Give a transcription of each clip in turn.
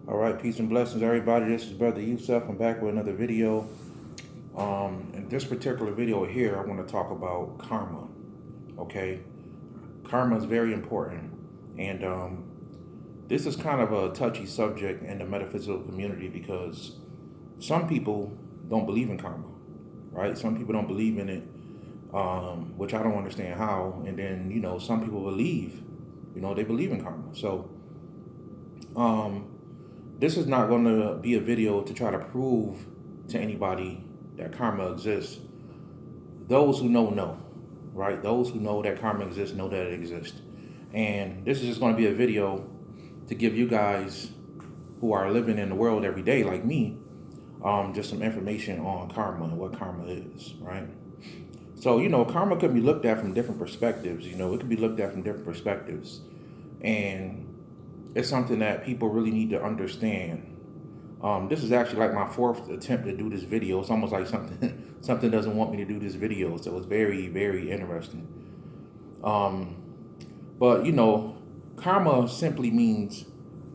All right, peace and blessings, everybody. This is Brother Yusuf. I'm back with another video. In this particular video here, I want to talk about karma. Okay, karma is very important, and this is kind of a touchy subject in the metaphysical community because some people don't believe in karma, right? Some people don't believe in it, which I don't understand how. And then some people believe, they believe in karma. So. This is not going to be a video to try to prove to anybody that karma exists. Those who know, right? Those who know that karma exists know that it exists. And this is just going to be a video to give you guys who are living in the world every day like me, just some information on karma and what karma is, right? So, karma can be looked at from different perspectives. It can be looked at from different perspectives. And it's something that people really need to understand. This is actually like my fourth attempt to do this video. It's almost like something doesn't want me to do this video, so it's very, very interesting. But karma simply means,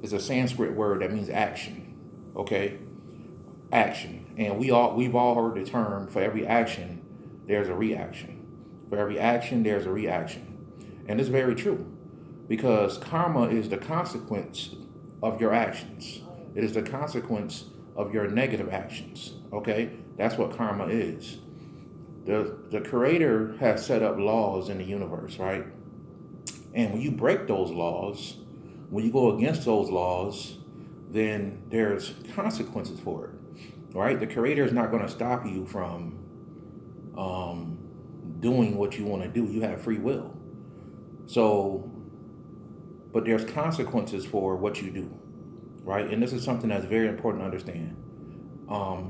it's a Sanskrit word that means action. Okay, action, and we've all heard the term, for every action there's a reaction. For every action there's a reaction, and it's very true. Because karma is the consequence of your actions. It is the consequence of your negative actions. Okay? That's what karma is. The creator has set up laws in the universe, right? And when you break those laws, when you go against those laws, then there's consequences for it. Right? The creator is not going to stop you from doing what you want to do. You have free will. So but there's consequences for what you do, right? And this is something that's very important to understand.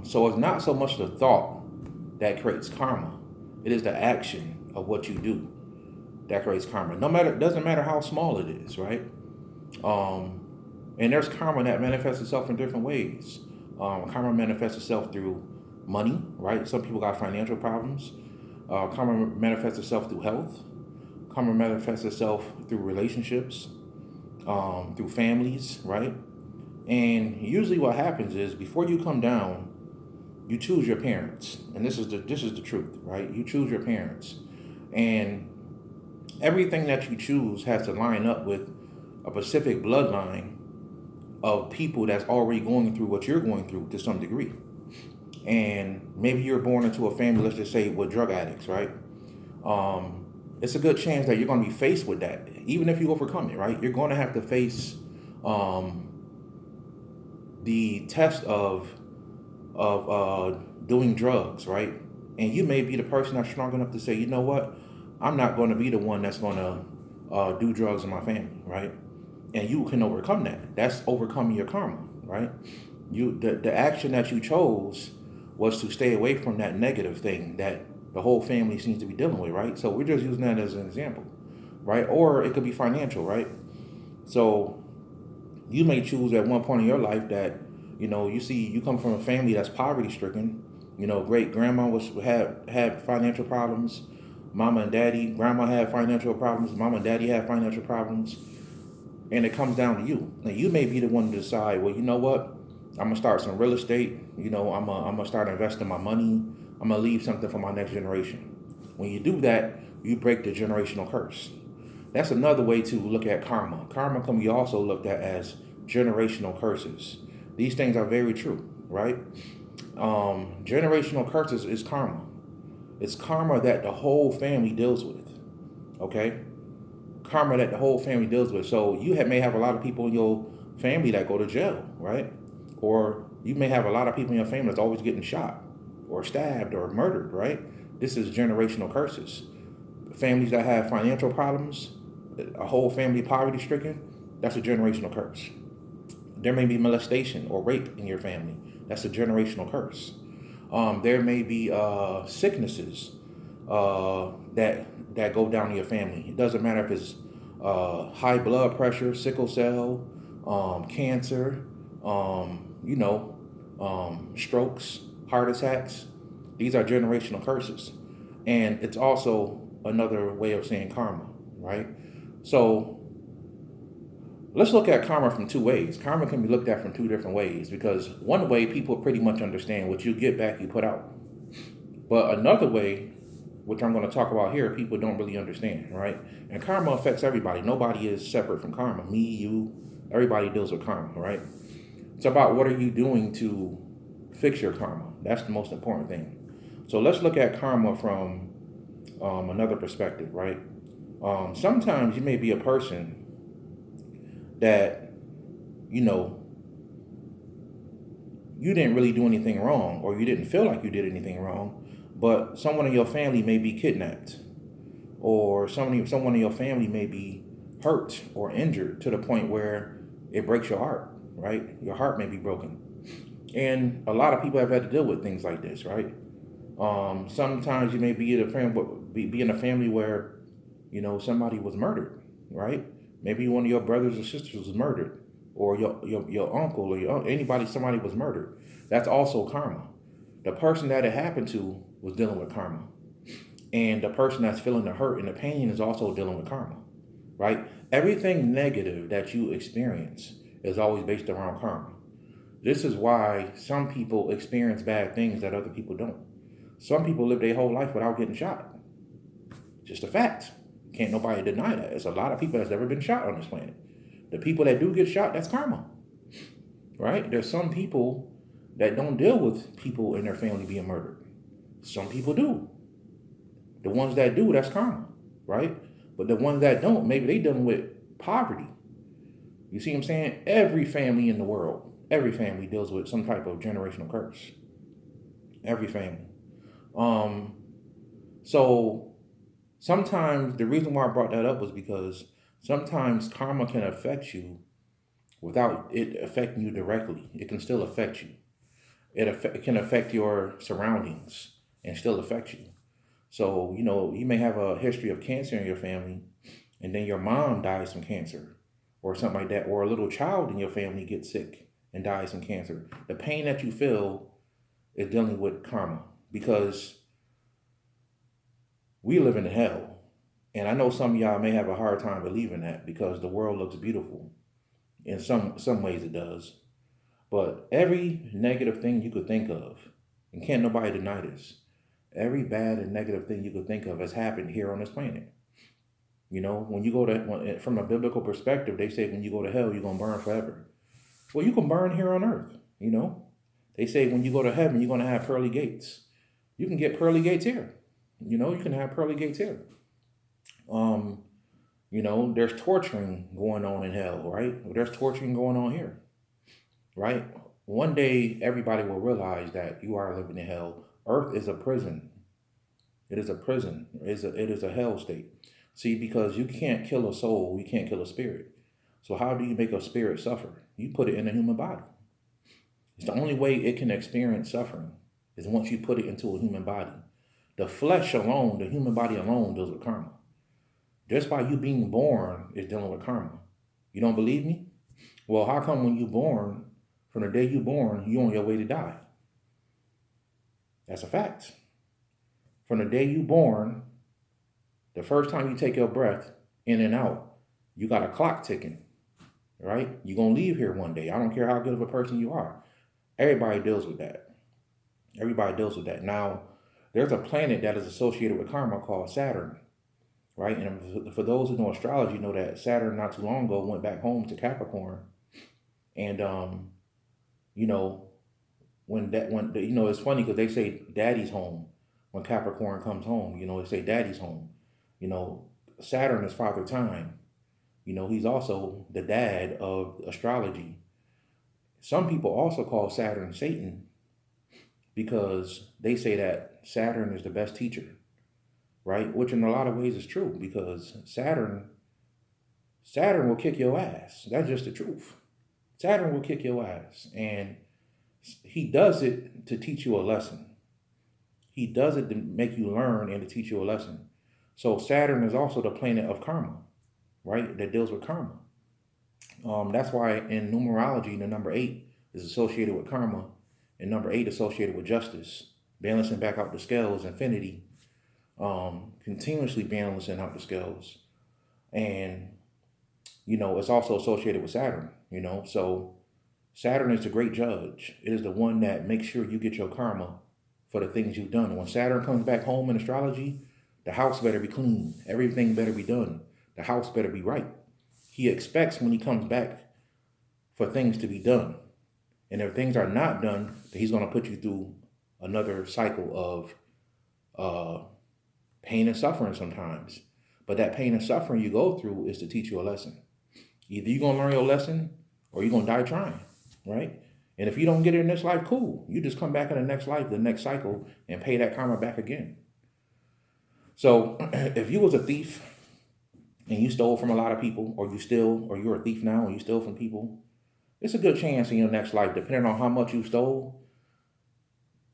So it's not so much the thought that creates karma; it is the action of what you do that creates karma. It doesn't matter how small it is, right? And there's karma that manifests itself in different ways. Karma manifests itself through money, right? Some people got financial problems. Karma manifests itself through health. Karma manifests itself through relationships. Through families, right? And usually what happens is, before you come down, you choose your parents. And this is the truth, right? You choose your parents. And everything that you choose has to line up with a specific bloodline of people that's already going through what you're going through to some degree. And maybe you're born into a family, let's just say, with drug addicts, right? It's a good chance that you're going to be faced with that, even if you overcome it, right? You're going to have to face the test of doing drugs, right? And you may be the person that's strong enough to say, you know what, I'm not going to be the one that's going to do drugs in my family, right? And you can overcome that. That's overcoming your karma, right? The action that you chose was to stay away from that negative thing that the whole family seems to be dealing with, right? So we're just using that as an example, right? Or it could be financial, right? So you may choose at one point in your life that, you come from a family that's poverty stricken. Great grandma had financial problems. Mama and daddy, grandma had financial problems. Mama and daddy had financial problems. And it comes down to you. Now you may be the one to decide, well, you know what? I'm gonna start some real estate. I'm gonna start investing my money. I'm gonna leave something for my next generation. When you do that, you break the generational curse. That's another way to look at karma. Karma can be also looked at as generational curses. These things are very true, right? Generational curses is karma. It's karma that the whole family deals with. Okay? Karma that the whole family deals with. So you may have a lot of people in your family that go to jail, right? Or you may have a lot of people in your family that's always getting shot or stabbed or murdered, right? This is generational curses. Families that have financial problems, a whole family poverty stricken, that's a generational curse. There may be molestation or rape in your family. That's a generational curse. There may be sicknesses that go down in your family. It doesn't matter if it's high blood pressure, sickle cell, cancer, strokes, heart attacks. These are generational curses. And it's also another way of saying karma, right? So let's look at karma from two ways. Karma can be looked at from two different ways because one way people pretty much understand what you get back, you put out. But another way, which I'm going to talk about here, people don't really understand, right? And karma affects everybody. Nobody is separate from karma. Me, you, everybody deals with karma, right? It's about what are you doing to fix your karma. That's the most important thing. So let's look at karma from another perspective, right? Sometimes you may be a person that, you know, you didn't really do anything wrong, or you didn't feel like you did anything wrong, but someone in your family may be kidnapped, or someone in your family may be hurt or injured to the point where it breaks your heart, right? Your heart may be broken. And a lot of people have had to deal with things like this, right? Sometimes you may be in a family where, you know, somebody was murdered, right? Maybe one of your brothers or sisters was murdered, or your uncle or somebody was murdered. That's also karma. The person that it happened to was dealing with karma. And the person that's feeling the hurt and the pain is also dealing with karma, right? Everything negative that you experience is always based around karma. This is why some people experience bad things that other people don't. Some people live their whole life without getting shot. Just a fact. Can't nobody deny that. There's a lot of people that's never been shot on this planet. The people that do get shot, that's karma, right? There's some people that don't deal with people in their family being murdered. Some people do. The ones that do, that's karma, right? But the ones that don't, maybe they dealing with poverty. You see what I'm saying? Every family in the world, every family deals with some type of generational curse. Every family. So sometimes the reason why I brought that up was because sometimes karma can affect you without it affecting you directly. It can still affect you. It can affect your surroundings and still affect you. So, you know, you may have a history of cancer in your family, and then your mom dies from cancer or something like that, or a little child in your family gets sick and dies from cancer. The pain that you feel is dealing with karma, because we live in hell. And I know some of y'all may have a hard time believing that because the world looks beautiful. In some ways it does. But every negative thing you could think of, and can't nobody deny this, every bad and negative thing you could think of has happened here on this planet. You know, when you go to, from a biblical perspective, they say when you go to hell, you're going to burn forever. Well, you can burn here on earth, you know. They say when you go to heaven, you're going to have pearly gates. You can get pearly gates here. You know, you can have pearly gates here. You know, there's torturing going on in hell, right? There's torturing going on here, right? One day, everybody will realize that you are living in hell. Earth is a prison. It is a prison. It is a hell state. See, because you can't kill a soul, you can't kill a spirit. So how do you make a spirit suffer? You put it in a human body. It's the only way it can experience suffering is once you put it into a human body. The flesh alone, the human body alone deals with karma. Just by you being born is dealing with karma. You don't believe me? Well, how come when you're born, from the day you're born, you're on your way to die? That's a fact. From the day you're born, the first time you take your breath in and out, you got a clock ticking, right? You're going to leave here one day. I don't care how good of a person you are. Everybody deals with that. Everybody deals with that. Now, there's a planet that is associated with karma called Saturn, right? And for those who know astrology, know that Saturn not too long ago went back home to Capricorn. And, you know, it's funny because they say daddy's home when Capricorn comes home. You know, they say daddy's home. You know, Saturn is Father Time. You know, he's also the dad of astrology. Some people also call Saturn Satan because they say that Saturn is the best teacher, right? Which in a lot of ways is true because Saturn will kick your ass. That's just the truth. Saturn will kick your ass. And he does it to teach you a lesson. He does it to make you learn and to teach you a lesson. So Saturn is also the planet of karma, right? That deals with karma. That's why in numerology, the number 8 is associated with karma, and number 8 associated with justice, balancing back out the scales, infinity, continuously balancing out the scales. And it's also associated with Saturn, So Saturn is the great judge. It is the one that makes sure you get your karma for the things you've done. When Saturn comes back home in astrology, the house better be clean. Everything better be done. The house better be right. He expects when he comes back for things to be done. And if things are not done, then he's going to put you through another cycle of pain and suffering sometimes. But that pain and suffering you go through is to teach you a lesson. Either you're going to learn your lesson or you're going to die trying, right? And if you don't get it in this life, cool. You just come back in the next life, the next cycle, and pay that karma back again. So if you was a thief and you stole from a lot of people, or you're a thief now and you steal from people, it's a good chance in your next life, depending on how much you stole,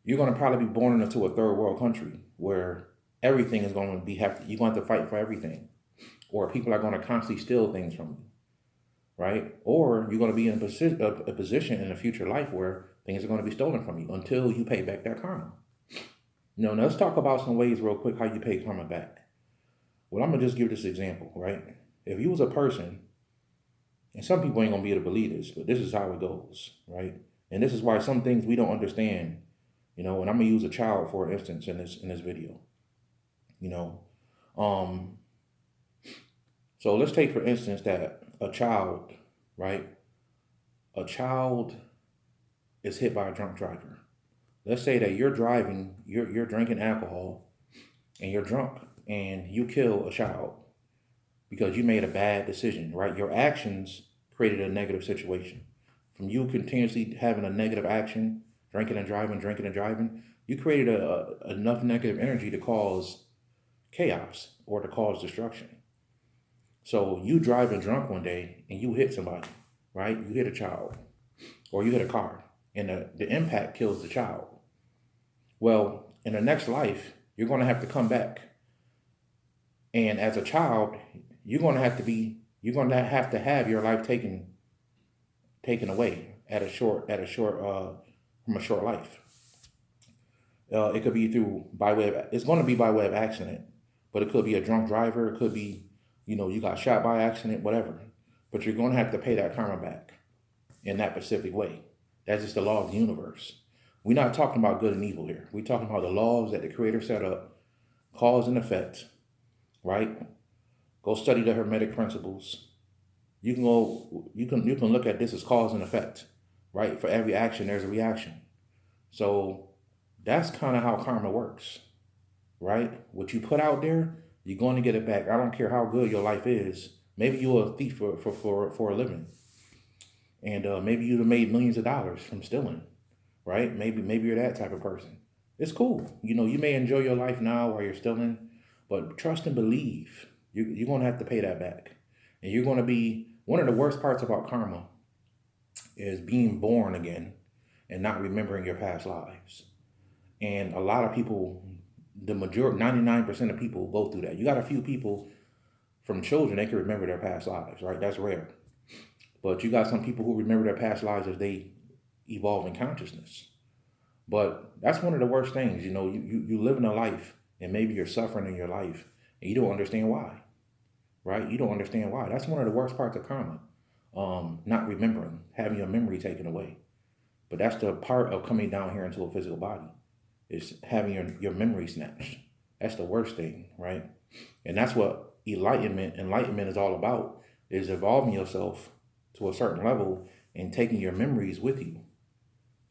you're going to probably be born into a third world country where everything is going to be you're going to have to fight for everything, or people are going to constantly steal things from you, right? Or you're going to be in a position in a future life where things are going to be stolen from you until you pay back that karma. Now let's talk about some ways real quick how you pay karma back. Well, I'm going to just give this example, right? If you was a person, and some people ain't going to be able to believe this, but this is how it goes, right? And this is why some things we don't understand, and I'm going to use a child for instance in this video, So let's take for instance that a child, right? A child is hit by a drunk driver. Let's say that you're driving, you're drinking alcohol, and you're drunk, and you kill a child because you made a bad decision, right? Your actions created a negative situation. From you continuously having a negative action, drinking and driving, you created enough negative energy to cause chaos or to cause destruction. So you driving drunk one day and you hit somebody, right? You hit a child or you hit a car, and the impact kills the child. Well, in the next life, you're going to have to come back. And as a child, you're going to have to have your life taken away from a short life. It could be it's going to be by way of accident, but it could be a drunk driver. It could be, you got shot by accident, whatever. But you're going to have to pay that karma back in that specific way. That's just the law of the universe. We're not talking about good and evil here. We're talking about the laws that the Creator set up, cause and effect, right? Go study the Hermetic principles. You can look at this as cause and effect, right? For every action, there's a reaction. So that's kind of how karma works, right? What you put out there, you're going to get it back. I don't care how good your life is. Maybe you're a thief for a living, and maybe you've made millions of dollars from stealing, right? Maybe you're that type of person. It's cool. You may enjoy your life now while you're stealing, but trust and believe you're going to have to pay that back. And you're going to be, one of the worst parts about karma is being born again and not remembering your past lives. And a lot of people, the majority, 99% of people go through that. You got a few people from children, they can remember their past lives, right? That's rare. But you got some people who remember their past lives as they evolve in consciousness. But that's one of the worst things, you living a life and maybe you're suffering in your life and you don't understand why, right? You don't understand why. That's one of the worst parts of karma. Not remembering, having your memory taken away. But that's the part of coming down here into a physical body, is having your memory snatched. That's the worst thing, right? And that's what enlightenment is all about, is evolving yourself to a certain level and taking your memories with you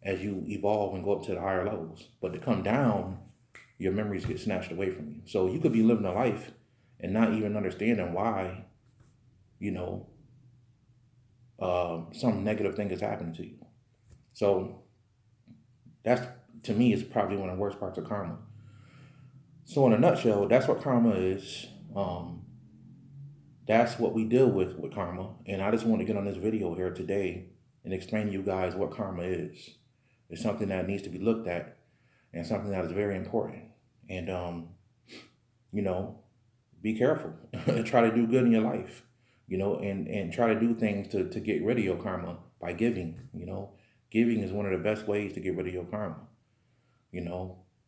as you evolve and go up to the higher levels. But to come down, your memories get snatched away from you. So you could be living a life and not even understanding why, some negative thing is happening to you. So that's, to me, is probably one of the worst parts of karma. So in a nutshell, that's what karma is. That's what we deal with karma. And I just want to get on this video here today and explain to you guys what karma is. It's something that needs to be looked at and something that is very important. And, be careful. Try to do good in your life, and try to do things to get rid of your karma by giving. Giving is one of the best ways to get rid of your karma,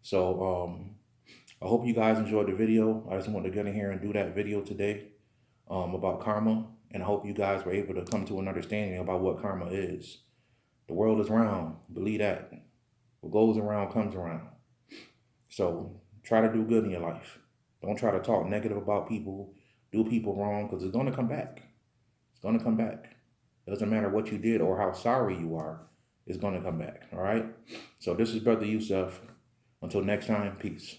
So I hope you guys enjoyed the video. I just wanted to get in here and do that video today about karma And I hope you guys were able to come to an understanding about what karma is. The world is round. Believe that. What goes around comes around. So try to do good in your life. Don't try to talk negative about people, do people wrong, because it's going to come back. It's going to come back. It doesn't matter what you did or how sorry you are, it's going to come back. All right? So this is Brother Yusuf. Until next time, peace.